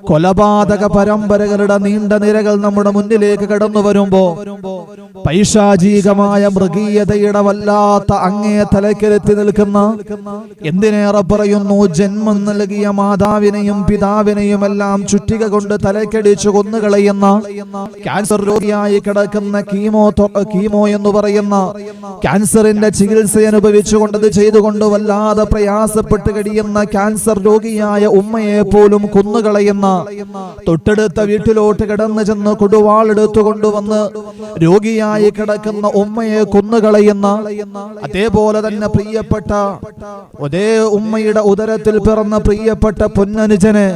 കൊലപാതക പരമ്പരകളുടെ നീണ്ട നിരകൾ നമ്മുടെ മുന്നിലേക്ക് കടന്നു വരുമ്പോ പൈശാചികമായ മൃഗീയതയുടെ വല്ലാത്ത അങ്ങേ തലക്കെത്തി നിൽക്കുന്ന, എന്തിനേറെ പറയുന്നു, ജന്മം നൽകിയ മാതാവിനെയും പിതാവിനെയും എല്ലാം ചുറ്റിക കൊണ്ട് തലക്കടിച്ചു കൊന്നുകളയുന്ന, ക്യാൻസർ രോഗിയായി കിടക്കുന്ന കീമോ എന്ന് പറയുന്ന ക്യാൻസറിന്റെ ചികിത്സ അനുഭവിച്ചുകൊണ്ടത് ചെയ്തുകൊണ്ട് വല്ലാതെ പ്രയാസപ്പെട്ട് കഴിയുന്ന ക്യാൻസർ രോഗിയായ ഉമ്മയെ പോലും കൊന്നുകളയുന്ന, തൊട്ടടുത്ത വീട്ടിലോട്ട് കിടന്നു ചെന്ന് കൊടുവാളെടുത്തു കൊണ്ടുവന്ന് രോഗിയായി കിടക്കുന്ന ഉമ്മയെ കൊന്നുകളയുന്ന, അതേപോലെ തന്നെ പ്രിയപ്പെട്ട ഒരേ ഉമ്മയുടെ ഉദരത്തിൽ പിറന്ന പ്രിയപ്പെട്ട പൊന്നനുജന്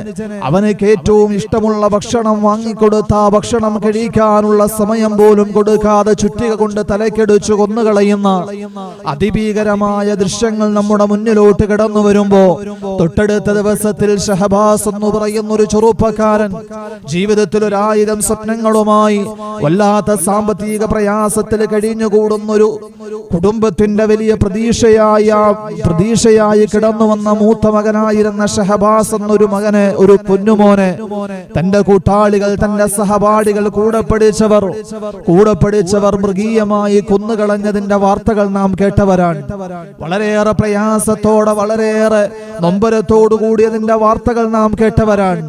അവനക്ക് ഏറ്റവും ഇഷ്ടമുള്ള ഭക്ഷണം വാങ്ങിക്കൊടുത്ത ആ ഭക്ഷണം കഴിക്കാനുള്ള സമയം പോലും കൊടുക്കാതെ ചുറ്റിക കൊണ്ട് തലക്കെടിച്ചു കൊന്നുകളയുന്ന അതിഭീകരമായ ദൃശ്യങ്ങൾ നമ്മുടെ മുന്നിലോട്ട് കടന്നു വരുമ്പോ, തൊട്ടടുത്ത ദിവസത്തിൽ ഷഹബാസ് എന്ന് പറയുന്ന ഒരു ചെറുപ്പക്കാരൻ ജീവിതത്തിൽ 1000 സ്വപ്നങ്ങളുമായി വല്ലാത്ത സാമ്പത്തിക പ്രയാസത്തിൽ കഴിഞ്ഞുകൂടുന്ന ഒരു കുടുംബത്തിന്റെ വലിയ പ്രതീക്ഷയായി കിടന്നു വന്ന മൂത്ത മകനായിരുന്ന ഷഹബാസ് എന്നൊരു മകനെ, ഒരു പൊന്നുമോനെ തന്റെ കൂട്ടാളികൾ, തന്റെ സഹപാഠികൾ, കൂടെ പഠിച്ചവർ മൃഗീയമായി കൊന്നുകളഞ്ഞതിന്റെ വാർത്തകൾ നാം കേട്ടവരാണ്. വളരെയേറെ പ്രയാസത്തോടെ, വളരെയേറെ നൊമ്പരത്തോടു കൂടിയതിന്റെ വാർത്തകൾ നാം കേട്ടവരാണ്.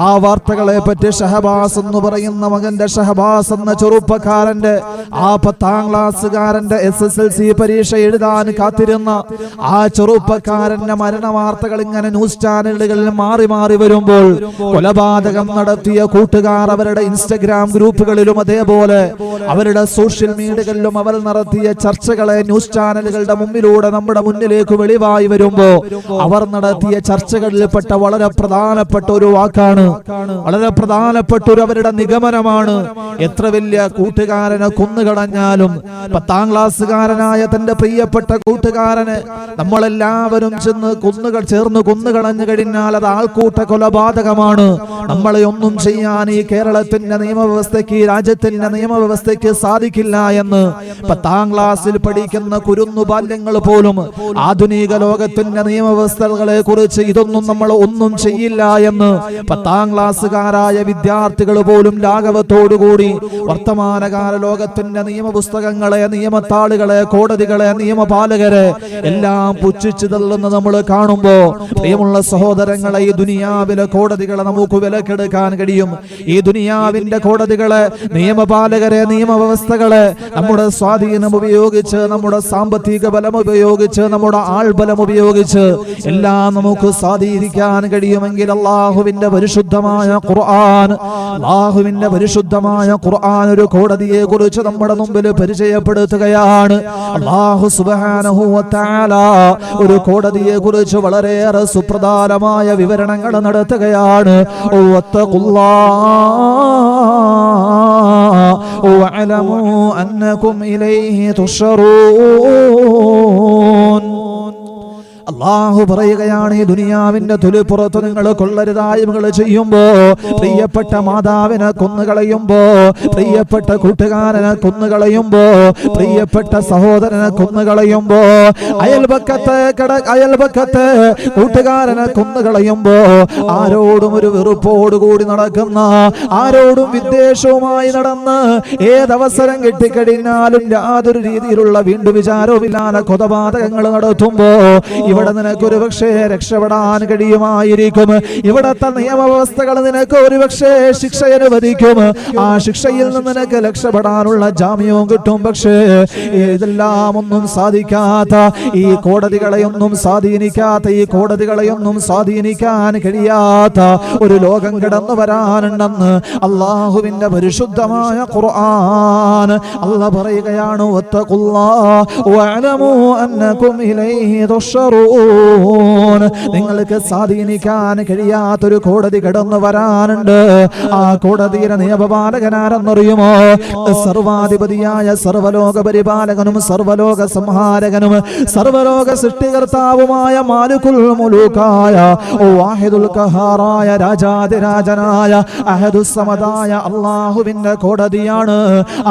ആ വാർത്തകളെ പറ്റി ഷഹബാസ് എന്ന് പറയുന്ന മകന്റെ, ഷഹബാസ് എന്ന ചെറുപ്പക്കാരന്റെ, ആ 10ാം ക്ലാസ്സുകാരന്റെ SSLC പരീക്ഷ എഴുതാൻ കാത്തിരുന്ന ആ ചെറുപ്പക്കാരന്റെ മരണ വാർത്തകൾ ഇങ്ങനെ ന്യൂസ് ചാനലുകളിൽ മാറി മാറി വരുമ്പോൾ, കൊലപാതകം നടത്തിയ കൂട്ടുകാർ അവരുടെ ഇൻസ്റ്റഗ്രാം ഗ്രൂപ്പുകളിലും അതേപോലെ അവരുടെ സോഷ്യൽ മീഡിയകളിലും അവർ നടത്തിയ ചർച്ചകളെ ന്യൂസ് ചാനലുകളുടെ മുമ്പിലൂടെ നമ്മുടെ മുന്നിലേക്ക് വെളിവായി വരുമ്പോ, അവർ നടത്തിയ ചർച്ചകളിൽപ്പെട്ട വളരെ പ്രധാനപ്പെട്ട ഒരു വാക്കാണ്, വളരെ പ്രധാനപ്പെട്ട ഒരു അവരുടെ നിഗമനമാണ്. എത്ര വലിയ കൂട്ടുകാരനെ കൊന്നുകളഞ്ഞാലും 10ാം ക്ലാസ്സുകാരനായ തന്റെ പ്രിയപ്പെട്ട കൂട്ടുകാരനെ നമ്മളെല്ലാവരും ചേർന്ന് കൊന്നുകളഞ്ഞു കഴിഞ്ഞാൽ അത് ആൾക്കൂട്ട കൊലപാതകമാണ്. നമ്മളെ ഒന്നും ചെയ്യാൻ ഈ കേരളത്തിന്റെ നിയമവ്യവസ്ഥയ്ക്ക്, ഈ രാജ്യത്തിന്റെ നിയമവ്യവസ്ഥയ്ക്ക് സാധിക്കില്ല എന്ന് 10ാം ക്ലാസ്സിൽ പഠിക്കുന്ന കുരുന്നു ബാല്യങ്ങൾ പോലും ആധുനിക ലോകത്തിന്റെ നിയമവ്യവസ്ഥകളെ കുറിച്ച് ഇതൊന്നും നമ്മൾ ഒന്നും ചെയ്യില്ല എന്ന് 10ാം ക്ലാസ്സുകാരായ വിദ്യാർത്ഥികൾ പോലും ലാഘവത്തോടുകൂടി വർത്തമാനകാല ലോകത്തിന്റെ നിയമപുസ്തകങ്ങളെ, നിയമത്താളുകളെ, കോടതികളെ, നിയമപാലകരെ എല്ലാം പുച്ഛിച്ചു തള്ളുന്ന നമ്മൾ കാണുമ്പോ, പ്രിയമുള്ള സഹോദരങ്ങളെ, ഈ ദുനിയാവിലെ കോടതികളെ നമുക്ക് വിലക്കെടുക്കാൻ കഴിയും. ഈ ദുനിയാവിന്റെ കോടതികളെ, നിയമപാലകരെ, നിയമവ്യവസ്ഥകളെ നമ്മുടെ സ്വാധീനം ഉപയോഗിച്ച്, നമ്മുടെ സാമ്പത്തിക ബലം ഉപയോഗിച്ച്, നമ്മുടെ ആൾബലം ഉപയോഗിച്ച് എല്ലാം നമുക്ക് സ്വാധീനിക്കാൻ കഴിയുമെങ്കിൽ അല്ലാഹുവിന്റെ പരിശുദ്ധമായ ഖുർആൻ ഒരു കോടതിയെ കുറിച്ച് നമ്മുടെ മുമ്പിൽ പരിചയപ്പെടുത്തുകയാണ്. അല്ലാഹു സുബ്ഹാനഹു വ തആല ഒരു കോടതിയെ കുറിച്ച് വളരെയേറെ സുപ്രധാനമായ വിവരണങ്ങൾ നടത്തുകയാണ്. വഅലമു അന്നകും ഇലൈഹി തുശ്റൂൻ. അല്ലാഹു പറയുകയാണ്, ഈ ദുനിയാവിന്റെ തൊലിപ്പുറത്ത് നിങ്ങൾ കൊള്ളരുതായ്മകൾ ചെയ്യുമ്പോ, പ്രിയപ്പെട്ട മാതാവിനെ കൊന്നുകളയുമ്പോ, പ്രിയപ്പെട്ട കൂട്ടുകാരനെ കൊന്നുകളയുമ്പോ, പ്രിയപ്പെട്ട സഹോദരനെ കൊന്നുകളയുമ്പോ, അയൽപക്കത്ത് കൂട്ടുകാരനെ കൊന്നുകളയുമ്പോ, ആരോടും ഒരു വെറുപ്പോടുകൂടി നടക്കുന്ന, ആരോടും വിദ്വേഷവുമായി നടന്ന് ഏതവസരം കിട്ടിക്കഴിഞ്ഞാലും യാതൊരു രീതിയിലുള്ള വീണ്ടും വിചാരവുമില്ലാതെ കൊലപാതകങ്ങൾ നടത്തുമ്പോ, ഇവിടെ നിനക്കൊരു പക്ഷേ രക്ഷപ്പെടാൻ കഴിയുമായിരിക്കും. ഇവിടത്തെ നിയമവ്യവസ്ഥകൾ നിനക്ക് ഒരു പക്ഷേ ശിക്ഷ അനുവദിക്കും. ആ ശിക്ഷയിൽ നിന്ന് നിനക്ക് രക്ഷപ്പെടാനുള്ള ജാമ്യവും കിട്ടും. പക്ഷേ ഇതെല്ലാം ഒന്നും സാധിക്കാത്ത, ഈ കോടതികളെയൊന്നും സ്വാധീനിക്കാൻ കഴിയാത്ത ഒരു ലോകം കടന്നു വരാനുണ്ടെന്ന് അല്ലാഹുവിന്റെ പരിശുദ്ധമായ ഖുർആൻ അല്ലാഹു പറയുകയാണ്. വത്തഖുല്ലാഹ വഅലമു അന്നകും ഇലൈഹി തുശ്റൂൻ. നിങ്ങൾക്ക് സ്വാധീനിക്കാൻ കഴിയാത്തൊരു കോടതി കടന്നു വരാനുണ്ട്. ആ കോടതിയുടെ നിയമപാലകനാരെന്നറിയുമോ? സർവാധിപതിയായ സർവലോക പരിപാലകനും സർവലോക സംഹാരകനും സർവലോക സൃഷ്ടികർത്താവുമായ മാലികുൽ മുലൂക്കായ വാഹിദുൽ ഖഹാറായ രാജാതിരാജനായ അഹദുസ് സമദായ അല്ലാഹുവിന്റെ കോടതിയാണ്.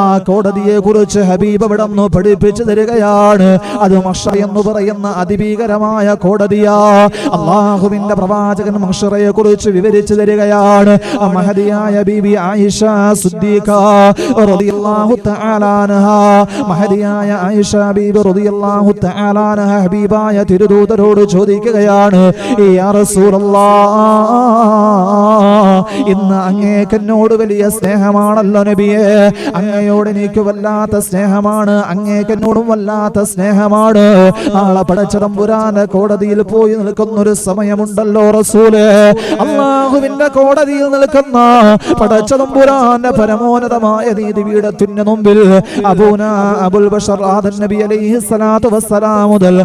ആ കോടതിയെ കുറിച്ച് ഹബീബ് ഇവിടുന്ന് പഠിപ്പിച്ചു തരികയാണ്. അത് മഹ്ശർ എന്ന് പറയുന്ന അതിഭീകരമായ ഭീകരമായ കോടതിയാ. അല്ലാഹുവിന്റെ പ്രവാചകൻ മഹ്ശറയെ കുറിച്ച് വിവരിച്ചു തരികയാണ്. മഹദിയായ ബീബി ആയിഷ സിദ്ദീഖ റളിയല്ലാഹു തആല അൻഹാ, മഹദിയായ ആയിഷ ബീബി റളിയല്ലാഹു തആല അൻഹ ഹബീബായ തിരുദൂതരോട് ചോദിക്കുകയാണ്, യാ റസൂലല്ലാഹ്, ഇന്ന് അങ്ങേക്ക് എന്നോട് വലിയ സ്നേഹമാണല്ലോ നബിയേ, അങ്ങയോട് എനിക്ക് വല്ലാത്ത സ്നേഹമാണ്, അങ്ങേക്ക് എന്നോടും വല്ലാത്ത സ്നേഹമാണ്. നാളെ പടച്ചതമ്പുരാന്റെ കോടതിയിൽ പോയി നിൽക്കുന്നൊരു സമയമുണ്ടല്ലോ റസൂലേ, അല്ലാഹുവിന്റെ കോടതിയിൽ നിൽക്കുന്ന പടച്ചതമ്പുരാന്റെ പരമോന്നതമായ നീതിപീഠത്തിന് മുമ്പിൽ അബുൽ ബഷർ ആദം നബി അലൈഹിസ്സലാത്തു വസ്സലാം മുതൽ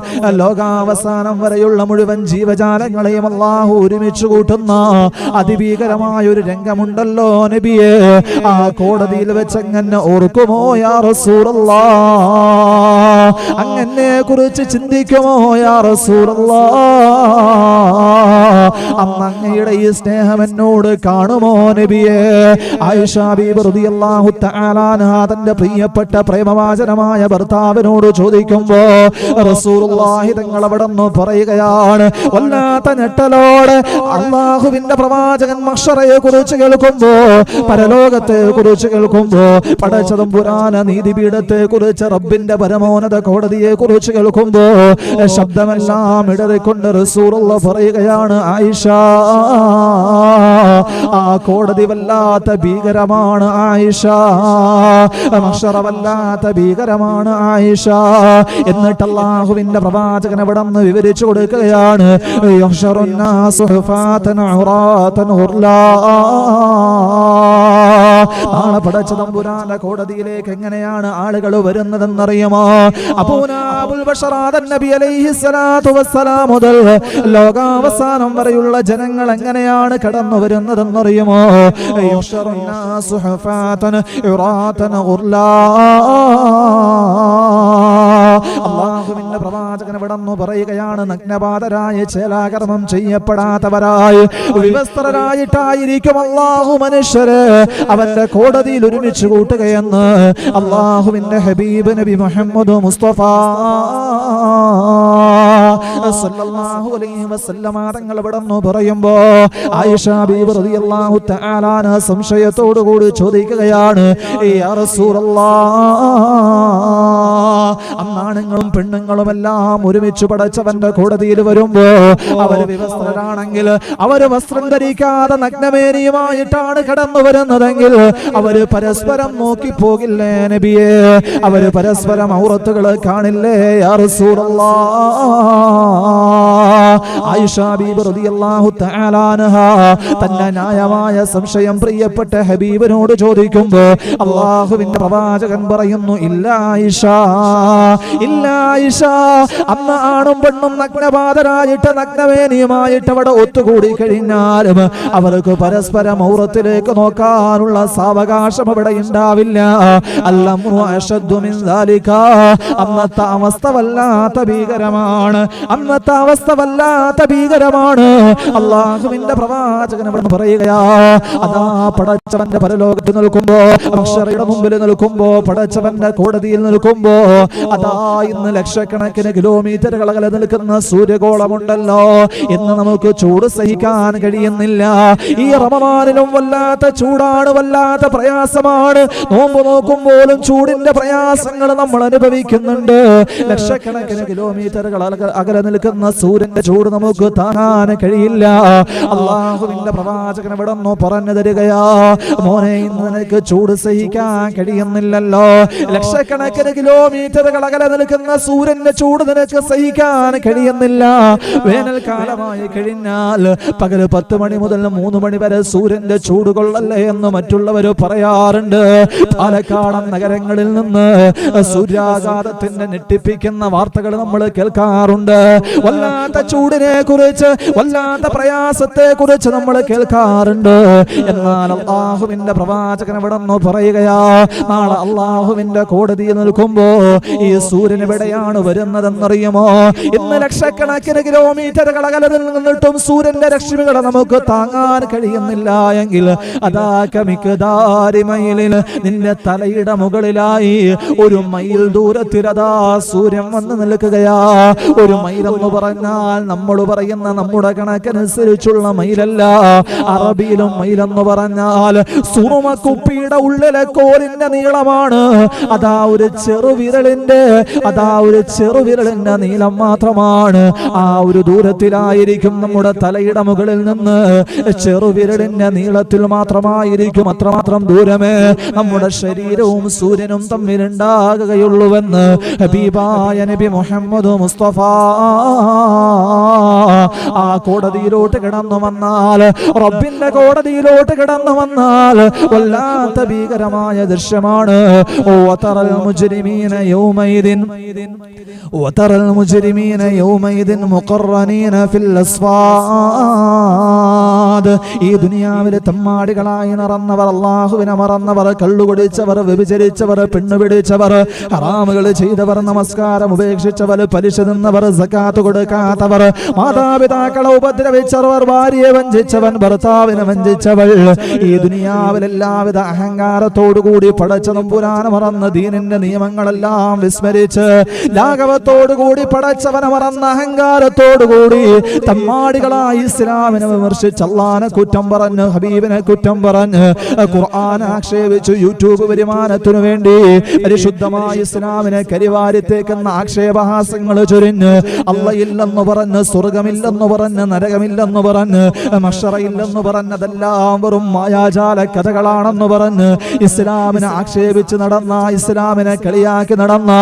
ലോകാവസാനം വരെയുള്ള മുഴുവൻ ജീവജാലങ്ങളെയും അല്ലാഹു ഒരുമിച്ച് കൂട്ടുന്ന അതിഭീകരമായ ഒരു രംഗമുണ്ടല്ലോ നബിയെ, ആ കോടതിയിൽ വെച്ച് അങ്ങനെ ഓർക്കുമോ യാ റസൂലല്ലാഹ്? അങ്ങനെ കുറിച്ച് ചിന്തിക്കുമോ യാ റസൂലല്ലാഹ്? അന്ന് അങ്ങയുടെ ഈ സ്നേഹം എന്നോട് കാണുമോ നബിയെ? ആയിഷ ബീബി റളിയല്ലാഹു തആല അൻഹാ തന്റെ പ്രിയപ്പെട്ട പ്രേമവാചനമായ ഭർത്താവിനോട് ചോദിക്കുമ്പോ റസൂലുള്ളാഹി തങ്ങൾ അവിടെ നിന്ന് പറയുകയാണ്, വല്ലാത്ത ഞെട്ടലോടെ അല്ലാഹുവിന്റെ പ്രവാചകൻ മഹ്ശറയെ കുറിച്ച് കേൾക്കുമ്പോ, പരലോകത്തെ കുറിച്ച് കേൾക്കുമ്പോ, പടച്ചതമ്പുരാന നീതിപീഠത്തെ കുറിച്ച്, റബ്ബിന്റെ പരമോന്നത കോടതിയെ കുറിച്ച് കേൾക്കുമ്പോ ശബ്ദമെല്ലാം ഇടറിക്കൊണ്ട് റസൂലുള്ളാഹി പറയുകയാണ്, ആയിഷ, ആ കോടതി വല്ലാത്ത ഭീകരമാണ് ആയിഷ, മഹ്ശറ വല്ലാത്ത ഭീകരമാണ് ആയിഷ. എന്നിട്ട് അല്ലാഹുവിന്റെ പ്രവാചകൻ അവിടെ നിന്ന് വിവരിച്ചു കൊടുക്കുകയാണ്, യഹ്ശറുന്നാസു ഹുഫാതൻ ഉറാതൻ ഉർലാ. നാളെ പടച്ചതമ്പുരാന്റെ കോടതിയിലേക്ക് എങ്ങനെയാണ് ആളുകൾ വരുന്നതെന്നറിയുമോ? അബുൽ ബഷർ ആദം നബി അലൈഹിസ്സലാത്തു വസ്സലാം മുതൽ ലോകാവസാനം വരെയുള്ള ജനങ്ങൾ എങ്ങനെയാണ് കടന്നു വരുന്നതെന്നറിയുമോ? യഹ്ശറുന്നാസു ഹുഫാതൻ ഉറാതൻ ഉർലാ. അല്ലാഹുവിന്റെ പ്രവാചകൻ ഇവിടെ നിന്ന് പറയുകയാണ്, നഗ്നപാതരായ ചേലാകർമ്മം ചെയ്യപ്പെടാത്തവരായി വിവസ്ത്രരായിട്ടായിരിക്കും അല്ലാഹു മനുഷ്യരെ അവന്റെ കോടതിയിൽ ഒരുമിച്ച് കൂട്ടുകയെന്ന് അല്ലാഹുവിന്റെ ഹബീബ് നബി മുഹമ്മദ് മുസ്തഫ സല്ലല്ലാഹു അലൈഹി വസല്ലമ തങ്ങൾ ഇവിടെ നിന്ന് പറയുമ്പോ ആയിഷ ബീബി റളിയല്ലാഹു തആല അൻഹ സംശയത്തോടു കൂടി ചോദിക്കുകയാണ്, യാ റസൂലല്ലാഹ്, അന്നാണുങ്ങളും പെണ്ണുങ്ങളും എല്ലാം ഒരുമിച്ച് പടച്ചവന്റെ കോടതിയിൽ വരുമ്പോ അവര് വിവസ്ത്രരാണെങ്കിൽ, അവര് വസ്ത്രം ധരിക്കാതെ നഗ്നമേനിയുമായിട്ടാണ് കടന്നു വരുന്നതെങ്കിൽ അവര് പരസ്പരം നോക്കി പോകില്ലേ നബിയെ? അവര് പരസ്പരം ഔറത്തുകൾ കാണില്ലേ യാ റസൂലല്ലാഹ്? ആയിഷ ബീബി റളിയല്ലാഹു തആല അൻഹ തന്റെ ന്യായമായ സംശയം പ്രിയപ്പെട്ട ഹബീബിനോട് ചോദിക്കുമ്പോ അല്ലാഹുവിന്റെ പ്രവാചകൻ പറയുന്നു, ഇല്ല ആയിഷ, ഇല്ല ആയിഷ, അന്ന് ആണും പെണ്ണും നഗ്നപാതരായിട്ട് നഗ്നവേനിയുമായിട്ട് അവിടെ ഒത്തുകൂടി കഴിഞ്ഞാലും അവർക്ക് പരസ്പരം ഔറത്തിലേക്ക് നോക്കാനുള്ള സാവകാശം അവിടെ ഉണ്ടാവില്ല. അന്നത്തെ അവസ്ഥ വല്ലാത്ത ഭീകരമാണ്, അന്നത്തെ അവസ്ഥ വല്ലാത്ത ഭീകരമാണ്. അല്ലാഹുവിന്റെ പ്രവാചകൻ അവിടെ പറയുകയാ, അതാ പടച്ചവന്റെ പരലോകത്ത് നിൽക്കുമ്പോ, മഹ്ശറയുടെ മുമ്പിൽ നിൽക്കുമ്പോ, പടച്ചവന്റെ കോടതിയിൽ നിൽക്കുമ്പോ, അതാ ഇന്ന് ലക്ഷക്കണക്കിന് കിലോമീറ്ററുകൾ അകലെ നിൽക്കുന്ന സൂര്യഗോളമുണ്ടല്ലോ, ഇന്ന് നമുക്ക് ചൂട് സഹിക്കാൻ കഴിയുന്നില്ല. ഈ റമദാനിലും വല്ലാത്ത ചൂടാണ്, വല്ലാത്ത പ്രയാസമാണ്. നോമ്പ് നോക്കുമ്പോഴും ചൂടിന്റെ പ്രയാസങ്ങൾ നമ്മൾ അനുഭവിക്കുന്നുണ്ട്. ലക്ഷക്കണക്കിന് കിലോമീറ്ററുകൾ അകലെ നിൽക്കുന്ന സൂര്യന്റെ ചൂട് നമുക്ക് താങ്ങാൻ കഴിയില്ല. അല്ലാഹുവിന്റെ പ്രവാചകൻ ഇവിടെ നിന്ന് പറഞ്ഞു തരികയാ, മോനെ, ഇന്ന് നിനക്ക് ചൂട് സഹിക്കാൻ കഴിയുന്നില്ലല്ലോ. ലക്ഷക്കണക്കിന് കിലോമീറ്ററുകൾ അകലെ നിൽക്കുന്ന സൂര്യന്റെ ചൂട് നിനക്ക് സഹിക്കാൻ കഴിയുന്നില്ല. വേനൽക്കാലമായി കഴിഞ്ഞാൽ പകൽ 10 മണി മുതൽ 3 മണി വരെ സൂര്യന്റെ ചൂട് കൊള്ളല്ലേ എന്ന് മറ്റുള്ളവർ പറയാറുണ്ട്. പാലക്കാട് നഗരങ്ങളിൽ നിന്ന് സൂര്യാഘാതത്തിന്റെ ഞെട്ടിപ്പിക്കുന്ന വാർത്തകൾ നമ്മൾ കേൾക്കാറുണ്ട്. വല്ലാത്ത ചൂട് ചൂടിനെ കുറിച്ച്, വല്ലാത്ത പ്രയാസത്തെ കുറിച്ച് നമ്മൾ കേൾക്കാറുണ്ട്. എന്നാൽ അള്ളാഹുവിന്റെ പ്രവാചകൻ ഇവിടെ നിന്ന് പറയുകയാ, നാളെ അള്ളാഹുവിന്റെ കോടതിയിൽ നിൽക്കുമ്പോ ഈ സൂര്യൻ എവിടെയാണ് വരുന്നതെന്നറിയുമോ? ഇന്ന് ലക്ഷക്കണക്കിന് കിലോമീറ്ററുകൾ അകലത്തിൽ നിന്നിട്ടും സൂര്യന്റെ രശ്മികളെ നമുക്ക് താങ്ങാൻ കഴിയുന്നില്ല എങ്കിൽ അതാ കമിക്കദാരി മൈലിൽ നിന്റെ തലയുടെ മുകളിലായി 1 മൈൽ ദൂരത്തിൽ അതാ സൂര്യൻ വന്ന് നിൽക്കുകയാ. 1 മൈൽ എന്ന് പറഞ്ഞാൽ നമ്മൾ പറയുന്ന നമ്മുടെ കണക്കനുസരിച്ചുള്ള മൈലല്ല. അറബിയിലും മൈലെന്ന് പറഞ്ഞാൽ സുറുമക്കുപ്പിയുടെ ഉള്ളിലെ കോലിന്റെ നീളമാണ്. അതാ ഒരു ചെറുവിരലിന്റെ നീളം മാത്രമാണ്. ആ ഒരു ദൂരത്തിലായിരിക്കും നമ്മുടെ തലയുടെ മുകളിൽ നിന്ന് ചെറുവിരലിന്റെ നീളത്തിൽ മാത്രമായിരിക്കും, അത്രമാത്രം ദൂരമേ നമ്മുടെ ശരീരവും സൂര്യനും തമ്മിലുണ്ടാകുകയുള്ളൂവെന്ന് ഹബീബായ നബി മുഹമ്മദ് മുസ്തഫ. ആ കോടതിയിലോട്ട് കിടന്നു വന്നാൽ, റബ്ബിന്റെ കോടതിയിലോട്ട് കിടന്നു വന്നാൽ വല്ലാത്ത ഭീകരമായ ദൃശ്യമാണ്. വതറൽ മുജ്രിമീന യൗമൈദിൻ മുഖറനീന ഫിൽ അസ്വാദ്. ഈ ദുനിയാവിലെ തമ്മാടികളായി നടന്നവർ, അല്ലാഹുവിനെ മറന്നവർ, കള്ളുകുടിച്ചവർ, വ്യഭിചരിച്ചവർ, പെണ്ണുപിടിച്ചവർ, ഹറാമുകൾ ചെയ്തവർ, നമസ്കാരം ഉപേക്ഷിച്ചവർ, പലിശ നിന്നവർ, സകാത്ത് കൊടുക്കാത്തവർ, മാതാപിതാക്കളെ ഉപദ്രവിച്ചവർ, ഭാര്യയെ വഞ്ചിച്ചവൻ, ഭർത്താവിനെ വഞ്ചിച്ചവൾ, ഈ ദുനിയാവിൽ എല്ലാവിധ അഹങ്കാരത്തോടുകൂടി പടച്ച തമ്പുരാനെ മറന്ന് ദീനിന്റെ നിയമങ്ങളെല്ലാം വിസ്മരിച്ച് ലാഘവത്തോടുകൂടി പടച്ചവനെ മറന്ന അഹങ്കാരത്തോടുകൂടി തമ്മാടികളായി ഇസ്ലാമിനെ വിമർശിച്ച് അല്ലാഹുവിനെ കുറ്റം പറഞ്ഞ്, ഹബീബിനെ കുറ്റം പറഞ്ഞ്, ഖുർആൻ ആക്ഷേപിച്ചു, യൂട്യൂബ് വരുമാനത്തിനു വേണ്ടി പരിശുദ്ധമായ ഇസ്ലാമിനെ കരിവാരിത്തേക്കുന്ന ആക്ഷേപഹാസങ്ങൾ ചൊരിഞ്ഞ്, അള്ളയില്ലെന്ന് പറഞ്ഞ്, സ്വർഗമില്ലെന്ന് പറഞ്ഞ്, നരകമില്ലെന്ന് പറഞ്ഞ്, മഹ്ശറയില്ലെന്ന് പറഞ്ഞതെല്ലാം വെറും മായാജാല കഥകളാണെന്ന് പറഞ്ഞ് ഇസ്ലാമിനെ ആക്ഷേപിച്ച് നടന്ന, ഇസ്ലാമിനെ കളിയാക്കി നടന്ന,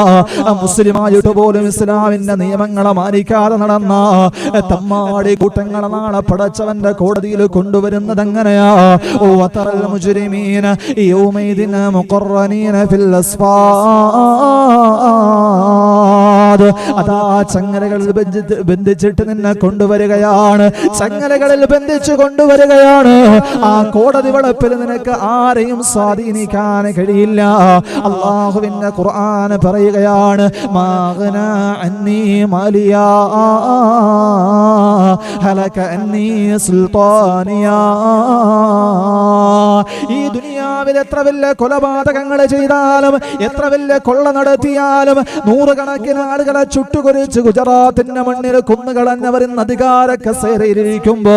മുസ്ലിമായിട്ട് പോലും ഇസ്ലാമിന്റെ നിയമങ്ങളെ മാനിക്കാതെ നടന്ന തമ്മാടി കൂട്ടങ്ങളെ നാളെ പടച്ചവന്റെ കോടതിയിൽ കൊണ്ടുവരുന്നത് എങ്ങനെയാ? വതറൽ മുജ്രിമീന യൗമൈദിൻ മുഖറനീന ഫിൽ അസ്വാദ്. അതാ ചങ്ങലകളിൽ ബന്ധിച്ചിട്ട് നിന്നെ കൊണ്ടുവരികയാണ്, ചങ്ങലകളിൽ ബന്ധിച്ചു കൊണ്ടുവരികയാണ്. ആ കോടതി വളപ്പിൽ നിനക്ക് ആരെയും സ്വാധീനിക്കാൻ കഴിയില്ല. അല്ലാഹുവിന്റെ ഖുർആൻ പറയുകയാണ്, മാഗന അന്നി മാലിയാ ഹലക അന്നി സുൽത്താനിയാ. ഈ ദുനിയാവിൽ എത്ര വലിയ കൊലപാതകങ്ങൾ ചെയ്താലും, എത്ര വലിയ കൊള്ള നടത്തിയാലും, നൂറുകണക്കിന് ആളുകളെ ചുട്ടുകൊരിച്ച് ഗുജറാത്തിന്റെ മണ്ണിൽ കൊന്നുകളഞ്ഞവർ ഇന്ന് അധികാര കസേരയിലിരിക്കുമ്പോ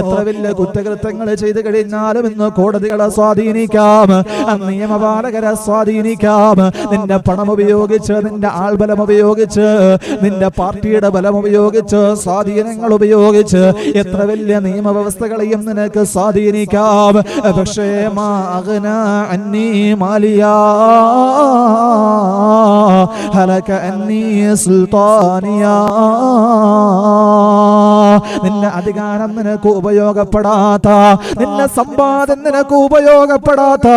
എത്ര വലിയ കുറ്റകൃത്യങ്ങൾ ചെയ്തു കഴിഞ്ഞാലും ഇന്ന് കോടതികളെ സ്വാധീനിക്കാം, നിയമപാലകരെ സ്വാധീനിക്കാം. നിന്റെ പണം ഉപയോഗിച്ച്, നിന്റെ ആൾബലം ഉപയോഗിച്ച്, നിന്റെ പാർട്ടിയുടെ ബലം ഉപയോഗിച്ച്, സ്വാധീനങ്ങൾ ഉപയോഗിച്ച് എത്ര വലിയ നിയമവ്യവസ്ഥകളെയും നിനക്ക് സ്വാധീനിക്കാം. പക്ഷേ മാഅഗ്ന അന്നി മാലിയാ ഹലക അന്നി സുൽത്താനിയാ. നിന്റെ അധികാരം നിനക്ക് ഉപയോഗപ്പെടാത്ത, നിന്റെ സമ്പാദ്യം നിനക്ക് ഉപയോഗപ്പെടാത്ത,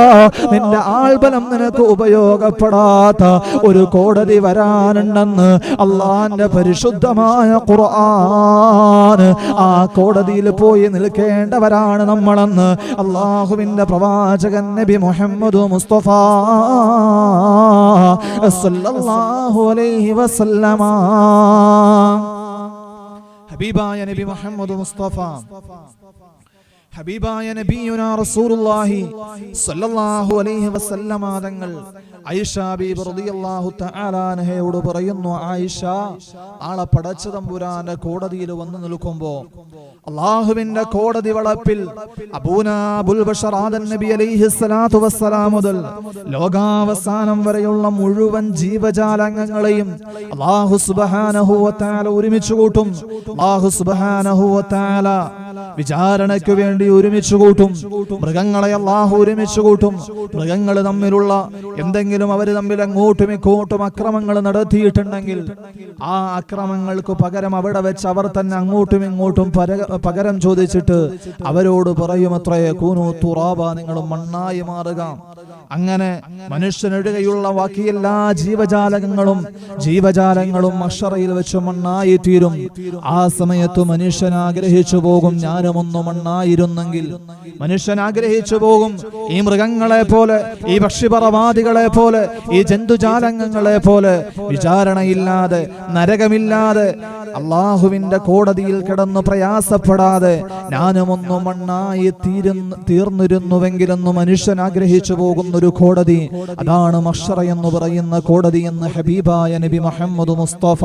നിന്റെ ആൾബലം നിനക്ക് ഉപയോഗപ്പെടാത്ത ഒരു കോടതി വരാനുണ്ടെന്ന് അള്ളാന്റെ പരിശുദ്ധമായ ഖുർആൻ. ആ കോടതിയിൽ പോയി നിൽക്കേണ്ടവരാണ് നമ്മളെന്ന് അള്ളാഹുവിന്റെ പ്രവാചകൻ നബി മുഹമ്മദ് മുസ്തഫ സല്ലല്ലാഹു അലൈഹി വസല്ലമ. ഹബീബായ നബി മുഹമ്മദ് മുസ്തഫ, ഹബീബായ നബിയുനാ റസൂലുള്ളാഹി സ്വല്ലല്ലാഹു അലൈഹി വസല്ലമ തങ്ങൾ ആയിഷ ബീബി റളിയല്ലാഹു തആല അൻഹയോട് പറയുന്നു, ആയിഷ, ആളെ പടച്ച തമ്പുരാന്റെ കോടതിയിൽ വന്നു നിൽക്കുമ്പോ അല്ലാഹുവിന്റെ കോടതി വളപ്പിൽ അബൂനാ അബുൽ ബശർ ആദം നബി അലൈഹിസ്സലാത്തു വസ്സലാം മുതൽ ലോകാവസാനം വരെയുള്ള മുഴുവൻ ജീവജാലങ്ങളെയും അല്ലാഹു സുബ്ഹാനഹു വ തആല ഒരുമിച്ച് കൂട്ടും. അല്ലാഹു സുബ്ഹാനഹു വ തആല വിചാരണയ്ക്ക് വേണ്ടി ഒരുമിച്ച് കൂട്ടും. മൃഗങ്ങളെ അല്ലാഹു ഒരുമിച്ച് കൂട്ടും. മൃഗങ്ങൾ തമ്മിലുള്ള എന്തെങ്കിലും അവർ തമ്മിൽ അങ്ങോട്ടും ഇങ്ങോട്ടും അക്രമങ്ങൾ നടത്തിയിട്ടുണ്ടെങ്കിൽ ആ അക്രമങ്ങൾക്ക് പകരം അവിടെ വെച്ച് അവർ തന്നെ അങ്ങോട്ടും ഇങ്ങോട്ടും പകരം ചോദിച്ചിട്ട് അവരോട് പറയുമത്രേ, കൂനു തുറാബ, നിങ്ങൾ മണ്ണായി മാറുക, അങ്ങനെ മനുഷ്യനൊഴികെയുള്ള ബാക്കി എല്ലാ ജീവജാലങ്ങളും മഹ്ശറയിൽ വെച്ച് മണ്ണായി തീരും. ആ സമയത്ത് മനുഷ്യൻ ആഗ്രഹിച്ചു പോകും, ഞാനും ഒന്ന് മണ്ണായിരുന്നെങ്കിൽ. മനുഷ്യൻ ആഗ്രഹിച്ചു പോകും, ഈ മൃഗങ്ങളെ പോലെ, ഈ പക്ഷിപറവാദികളെ പോലെ, ഈ ജന്തുജാലങ്ങളെ പോലെ വിചാരണയില്ലാതെ, നരകമില്ലാതെ, അള്ളാഹുവിന്റെ കോടതിയിൽ കിടന്ന് പ്രയാസപ്പെടാതെ ഞാനും ഒന്ന് മണ്ണായി തീർന്നിരുന്നുവെങ്കിലെന്ന് മനുഷ്യൻ ആഗ്രഹിച്ചു പോകുന്ന ഒരു കോടതി, അതാണ് മഹ്ശറ എന്ന് പറയുന്ന കോടതി എന്ന് ഹബീബായ നബി മുഹമ്മദ് മുസ്തഫ